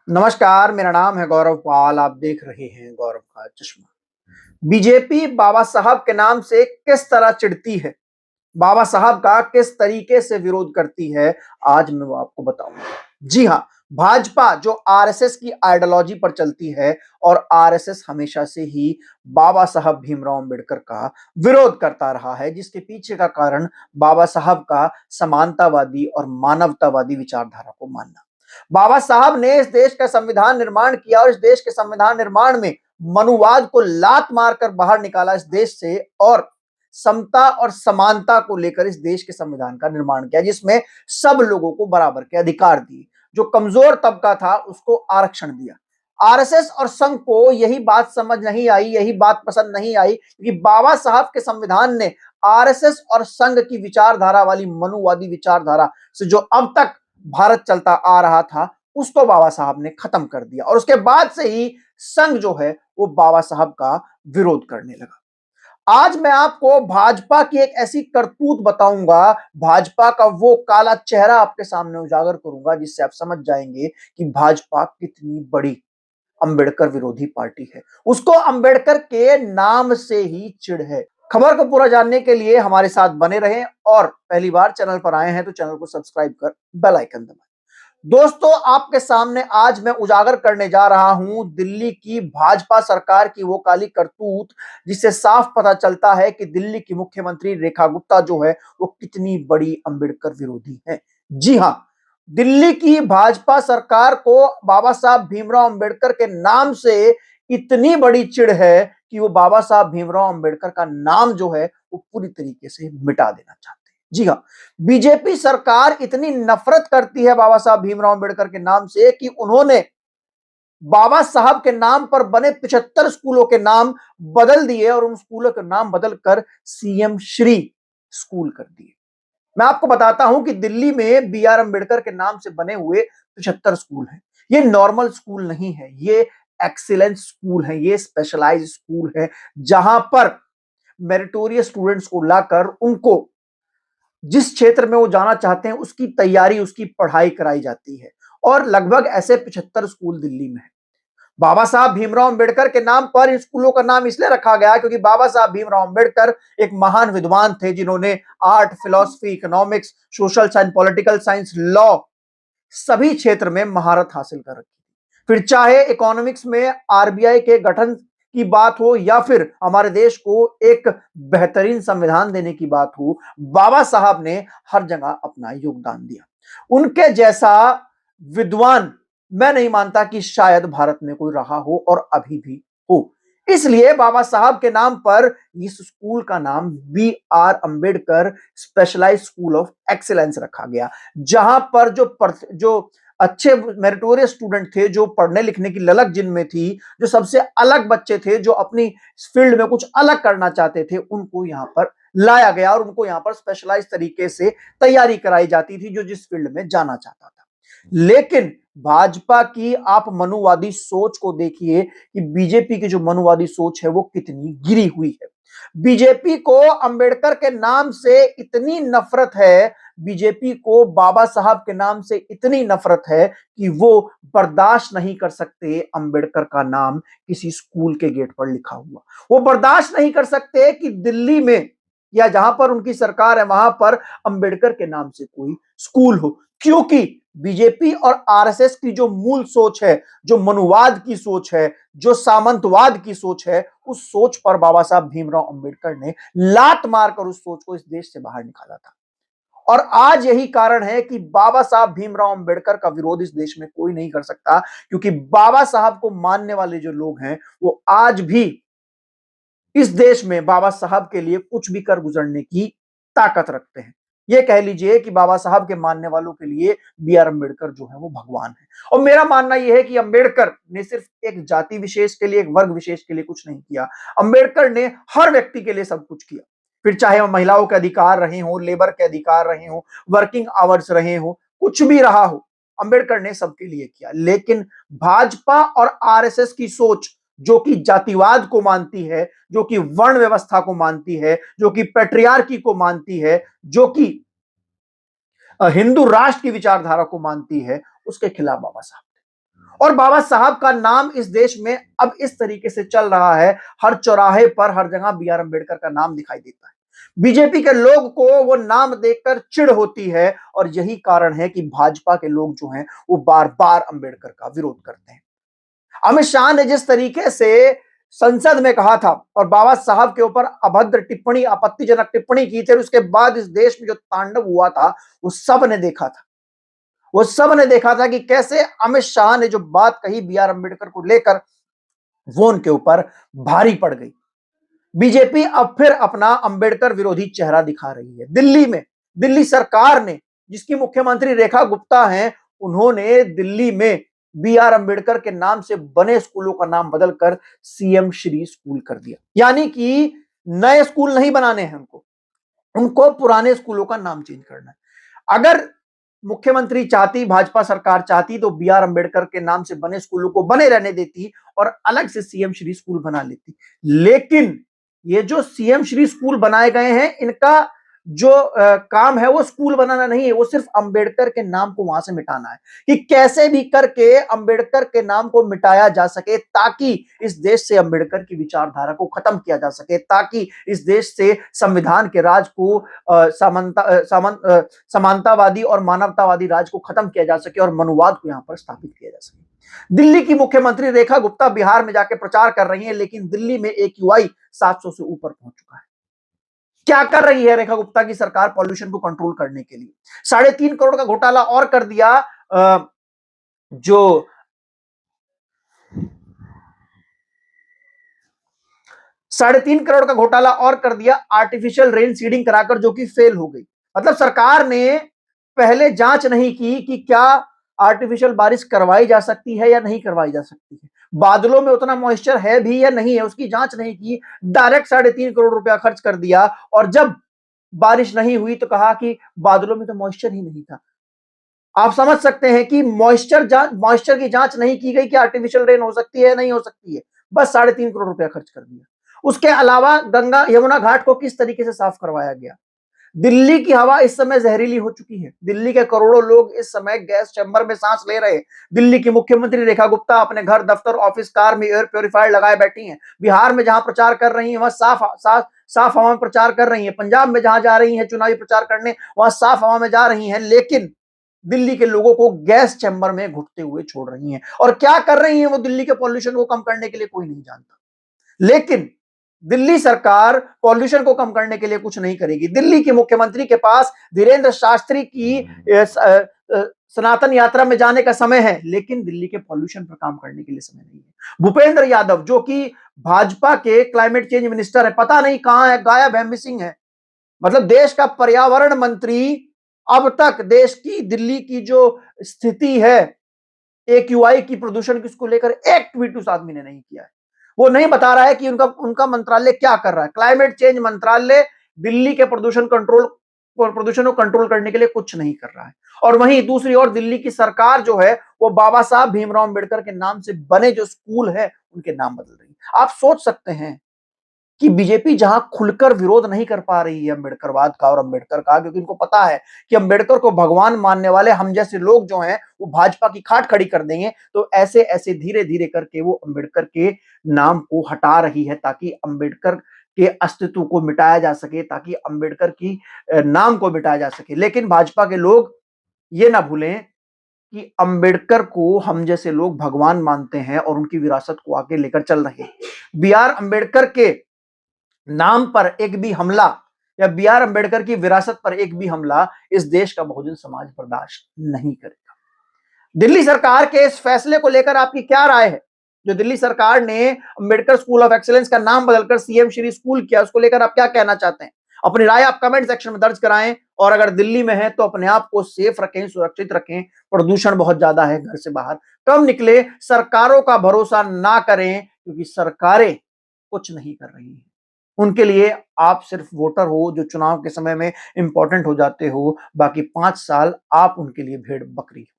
नमस्कार, मेरा नाम है गौरव पाल। आप देख रहे हैं गौरव का चश्मा। बीजेपी बाबा साहब के नाम से किस तरह चिढ़ती है, बाबा साहब का किस तरीके से विरोध करती है, आज मैं वो आपको बताऊंगा। जी हाँ, भाजपा जो आरएसएस की आइडियोलॉजी पर चलती है और आरएसएस हमेशा से ही बाबा साहब भीमराव अंबेडकर का विरोध करता रहा है, जिसके पीछे का कारण बाबा साहब का समानतावादी और मानवतावादी विचारधारा को मानना। बाबा साहब ने इस देश का संविधान निर्माण किया और इस देश के संविधान निर्माण में मनुवाद को लात मारकर बाहर निकाला इस देश से, और समता और समानता को लेकर इस देश के संविधान का निर्माण किया, जिसमें सब लोगों को बराबर के अधिकार दिए। जो कमजोर तबका था उसको आरक्षण दिया। आरएसएस और संघ को यही बात समझ नहीं आई, यही बात पसंद नहीं आई कि बाबा साहब के संविधान ने आरएसएस और संघ की विचारधारा वाली मनुवादी विचारधारा से जो अब तक भारत चलता आ रहा था उसको बाबा साहब ने खत्म कर दिया, और उसके बाद से ही संघ जो है वो बाबा साहब का विरोध करने लगा। आज मैं आपको भाजपा की एक ऐसी करतूत बताऊंगा, भाजपा का वो काला चेहरा आपके सामने उजागर करूंगा, जिससे आप समझ जाएंगे कि भाजपा कितनी बड़ी अंबेडकर विरोधी पार्टी है। उसको अंबेडकर के नाम से ही चिढ़ है। खबर को पूरा जानने के लिए हमारे साथ बने रहें, और पहली बार चैनल पर आए हैं तो चैनल को सब्सक्राइब कर बेल आइकन दबाएं। दोस्तों, आपके सामने आज मैं उजागर करने जा रहा हूं दिल्ली की भाजपा सरकार की वो काली करतूत, जिससे साफ पता चलता है कि दिल्ली की मुख्यमंत्री रेखा गुप्ता जो है वो कितनी बड़ी अंबेडकर विरोधी है। जी हां, दिल्ली की भाजपा सरकार को बाबा साहब भीमराव अंबेडकर के नाम से इतनी बड़ी चिढ़ है कि वो बाबा साहब भीमराव अंबेडकर का नाम जो है वो पूरी तरीके से मिटा देना चाहते हैं। जी हां, बीजेपी सरकार इतनी नफरत करती है बाबा साहब भीमराव अंबेडकर के नाम से कि उन्होंने बाबा साहब के नाम पर बने 75 स्कूलों के नाम बदल दिए और उन स्कूलों के नाम बदलकर सीएम श्री स्कूल कर दिए। मैं आपको बताता हूं कि दिल्ली में बी आर अंबेडकर के नाम से बने हुए 75 स्कूल हैं। ये नॉर्मल स्कूल नहीं है, ये एक्सीलेंस स्कूल है, ये स्पेशलाइज्ड स्कूल है, जहां पर मेरिटोरियस स्टूडेंट्स को लाकर उनको जिस क्षेत्र में वो जाना चाहते हैं उसकी तैयारी, उसकी पढ़ाई कराई जाती है। और लगभग ऐसे 75 स्कूल दिल्ली में है। बाबा साहब भीमराव अंबेडकर के नाम पर इन स्कूलों का नाम इसलिए रखा गया क्योंकि बाबा साहब भीमराव अंबेडकर एक महान विद्वान थे, जिन्होंने art, philosophy, economics, social science, political science, law सभी क्षेत्र में महारत हासिल कर रखी। फिर चाहे इकोनॉमिक्स में आरबीआई के गठन की बात हो या फिर हमारे देश को एक बेहतरीन संविधान देने की बात हो, बाबा साहब ने हर जगह अपना योगदान दिया। उनके जैसा विद्वान मैं नहीं मानता कि शायद भारत में कोई रहा हो और अभी भी हो। इसलिए बाबा साहब के नाम पर इस स्कूल का नाम B R Ambedkar specialized school of excellence रखा गया, जहां पर जो अच्छे मेरिटोरियस स्टूडेंट थे, जो पढ़ने लिखने की ललक जिनमें थी, जो सबसे अलग बच्चे थे, जो अपनी फील्ड में कुछ अलग करना चाहते थे, उनको यहां पर लाया गया और उनको यहां पर स्पेशलाइज तरीके से तैयारी कराई जाती थी, जो जिस फील्ड में जाना चाहता था। लेकिन भाजपा की आप मनुवादी सोच को देखिए कि बीजेपी की जो मनुवादी सोच है वो कितनी गिरी हुई है। बीजेपी को अंबेडकर के नाम से इतनी नफरत है, बीजेपी को बाबा साहब के नाम से इतनी नफरत है कि वो बर्दाश्त नहीं कर सकते अंबेडकर का नाम किसी स्कूल के गेट पर लिखा हुआ। वो बर्दाश्त नहीं कर सकते कि दिल्ली में या जहां पर उनकी सरकार है वहां पर अंबेडकर के नाम से कोई स्कूल हो, क्योंकि बीजेपी और आरएसएस की जो मूल सोच है, जो मनुवाद की सोच है, जो सामंतवाद की सोच है, उस सोच पर बाबा साहब भीमराव अंबेडकर ने लात मारकर उस सोच को इस देश से बाहर निकाला था। और आज यही कारण है कि बाबा साहब भीमराव अंबेडकर का विरोध इस देश में कोई नहीं कर सकता, क्योंकि बाबा साहब को मानने वाले जो लोग हैं वो आज भी इस देश में बाबा साहब के लिए कुछ भी कर गुजरने की ताकत रखते हैं। ये कह लीजिए कि बाबा साहब के मानने वालों के लिए बी आर अंबेडकर जो है वो भगवान है। और मेरा मानना यह है कि अंबेडकर ने सिर्फ एक जाति विशेष के लिए, एक वर्ग विशेष के लिए कुछ नहीं किया। अंबेडकर ने हर व्यक्ति के लिए सब कुछ किया। फिर चाहे वो महिलाओं के अधिकार रहे हो, लेबर के अधिकार रहे हो, वर्किंग आवर्स रहे हो, कुछ भी रहा हो, अंबेडकर ने सबके लिए किया। लेकिन भाजपा और आरएसएस की सोच, जो कि जातिवाद को मानती है, जो कि वर्ण व्यवस्था को मानती है, जो कि पैट्रियार्की को मानती है, जो कि हिंदू राष्ट्र की विचारधारा को मानती है, उसके खिलाफ बाबा साहब थे। और बाबा साहब का नाम इस देश में अब इस तरीके से चल रहा है, हर चौराहे पर हर जगह बी आर अम्बेडकर का नाम दिखाई देता है। बीजेपी के लोग को वो नाम देखकर चिढ़ होती है और यही कारण है कि भाजपा के लोग जो हैं वो बार बार अम्बेडकर का विरोध करते हैं। अमित शाह ने जिस तरीके से संसद में कहा था और बाबा साहब के ऊपर अभद्र टिप्पणी, आपत्तिजनक टिप्पणी की थी, उसके बाद इस देश में जो तांडव हुआ था वो सब ने देखा था। वो सब ने देखा था कि कैसे अमित शाह ने जो बात कही बी आर अम्बेडकर को लेकर वो उनके ऊपर भारी पड़ गई। बीजेपी अब फिर अपना अंबेडकर विरोधी चेहरा दिखा रही है। दिल्ली में दिल्ली सरकार ने, जिसकी मुख्यमंत्री रेखा गुप्ता हैं, उन्होंने दिल्ली में बी आर अम्बेडकर के नाम से बने स्कूलों का नाम बदलकर सीएम श्री स्कूल कर दिया। यानी कि नए स्कूल नहीं बनाने हैं उनको पुराने स्कूलों का नाम चेंज करना है। अगर मुख्यमंत्री चाहती, भाजपा सरकार चाहती तो बी आर अम्बेडकर के नाम से बने स्कूलों को बने रहने देती और अलग से सीएम श्री स्कूल बना लेती। लेकिन ये जो सीएम श्री स्कूल बनाए गए हैं, इनका जो काम है वो स्कूल बनाना नहीं है, वो सिर्फ अंबेडकर के नाम को वहां से मिटाना है कि कैसे भी करके अंबेडकर के नाम को मिटाया जा सके, ताकि इस देश से अंबेडकर की विचारधारा को खत्म किया जा सके, ताकि इस देश से संविधान के राज को समानतावादी और मानवतावादी राज को खत्म किया जा सके और मनुवाद को यहां पर स्थापित किया जा सके। दिल्ली की मुख्यमंत्री रेखा गुप्ता बिहार में जाके प्रचार कर रही है, लेकिन दिल्ली में AQI 700 से ऊपर पहुंच चुका है। क्या कर रही है रेखा गुप्ता की सरकार पॉल्यूशन को कंट्रोल करने के लिए? 3.5 करोड़ का घोटाला और कर दिया। जो 3.5 करोड़ का घोटाला और कर दिया आर्टिफिशियल रेन सीडिंग कराकर, जो कि फेल हो गई। मतलब सरकार ने पहले जांच नहीं की कि क्या आर्टिफिशियल बारिश करवाई जा सकती है या नहीं करवाई जा सकती है, बादलों में उतना मॉइस्चर है भी या नहीं है, उसकी जांच नहीं की, डायरेक्ट 3.5 करोड़ रुपया खर्च कर दिया। और जब बारिश नहीं हुई तो कहा कि बादलों में तो मॉइस्चर ही नहीं था। आप समझ सकते हैं कि मॉइस्चर की जांच नहीं की गई कि आर्टिफिशियल रेन हो सकती है नहीं हो सकती है, बस 3.5 करोड़ रुपया खर्च कर दिया। उसके अलावा गंगा यमुना घाट को किस तरीके से साफ करवाया गया? दिल्ली की हवा इस समय जहरीली हो चुकी है। दिल्ली के करोड़ों लोग इस समय गैस चैम्बर में सांस ले रहे हैं। दिल्ली की मुख्यमंत्री रेखा गुप्ता अपने घर, दफ्तर, ऑफिस, कार में एयर प्योरीफायर लगाए बैठी हैं। बिहार में जहां प्रचार कर रही हैं वहां साफ हवा में प्रचार कर रही हैं। पंजाब में जहां जा रही हैं चुनावी प्रचार करने, वहां साफ हवा में जा रही हैं, लेकिन दिल्ली के लोगों को गैस चैम्बर में घुटते हुए छोड़ रही हैं। और क्या कर रही हैं वो दिल्ली के पॉल्यूशन को कम करने के लिए? कोई नहीं जानता। लेकिन दिल्ली सरकार पॉल्यूशन को कम करने के लिए कुछ नहीं करेगी। दिल्ली के मुख्यमंत्री के पास धीरेन्द्र शास्त्री की सनातन यात्रा में जाने का समय है, लेकिन दिल्ली के पॉल्यूशन पर काम करने के लिए समय नहीं है। भूपेंद्र यादव, जो कि भाजपा के क्लाइमेट चेंज मिनिस्टर है, पता नहीं कहां है, गायब है, मिसिंग है। मतलब देश का पर्यावरण मंत्री अब तक देश की, दिल्ली की जो स्थिति है AQI की, प्रदूषण की, उसको लेकर एक ट्वीट उस आदमी ने नहीं किया है। वो नहीं बता रहा है कि उनका मंत्रालय क्या कर रहा है। क्लाइमेट चेंज मंत्रालय दिल्ली के प्रदूषण को कंट्रोल करने के लिए कुछ नहीं कर रहा है। और वहीं दूसरी ओर दिल्ली की सरकार जो है वो बाबा साहब भीमराव अंबेडकर के नाम से बने जो स्कूल है उनके नाम बदल रही है। आप सोच सकते हैं कि बीजेपी जहां खुलकर विरोध नहीं कर पा रही है अंबेडकरवाद का और अंबेडकर का, क्योंकि उनको पता है कि अंबेडकर को भगवान मानने वाले हम जैसे लोग जो हैं वो भाजपा की खाट खड़ी कर देंगे, तो ऐसे ऐसे धीरे धीरे करके वो अंबेडकर के नाम को हटा रही है, ताकि अंबेडकर के अस्तित्व को मिटाया जा सके, ताकि अंबेडकर की नाम को मिटाया जा सके। लेकिन भाजपा के लोग ये ना भूलें कि अंबेडकर को हम जैसे लोग भगवान मानते हैं और उनकी विरासत को आगे लेकर चल रहे हैं। बी आर अम्बेडकर के नाम पर एक भी हमला या बी आर अम्बेडकर की विरासत पर एक भी हमला इस देश का बहुजन समाज बर्दाश्त नहीं करेगा। दिल्ली सरकार के इस फैसले को लेकर आपकी क्या राय है? जो दिल्ली सरकार ने अम्बेडकर स्कूल ऑफ एक्सीलेंस का नाम बदलकर सीएम श्री स्कूल किया, उसको लेकर आप क्या कहना चाहते हैं? अपनी राय आप कमेंट सेक्शन में दर्ज कराएं। और अगर दिल्ली में है तो अपने आप को सेफ रखें, सुरक्षित रखें। प्रदूषण बहुत ज्यादा है, घर से बाहर कम निकले। सरकारों का भरोसा ना करें, क्योंकि सरकारें कुछ नहीं कर रही हैं। उनके लिए आप सिर्फ वोटर हो जो चुनाव के समय में इंपॉर्टेंट हो जाते हो, बाकी 5 साल आप उनके लिए भेड़ बकरी हो।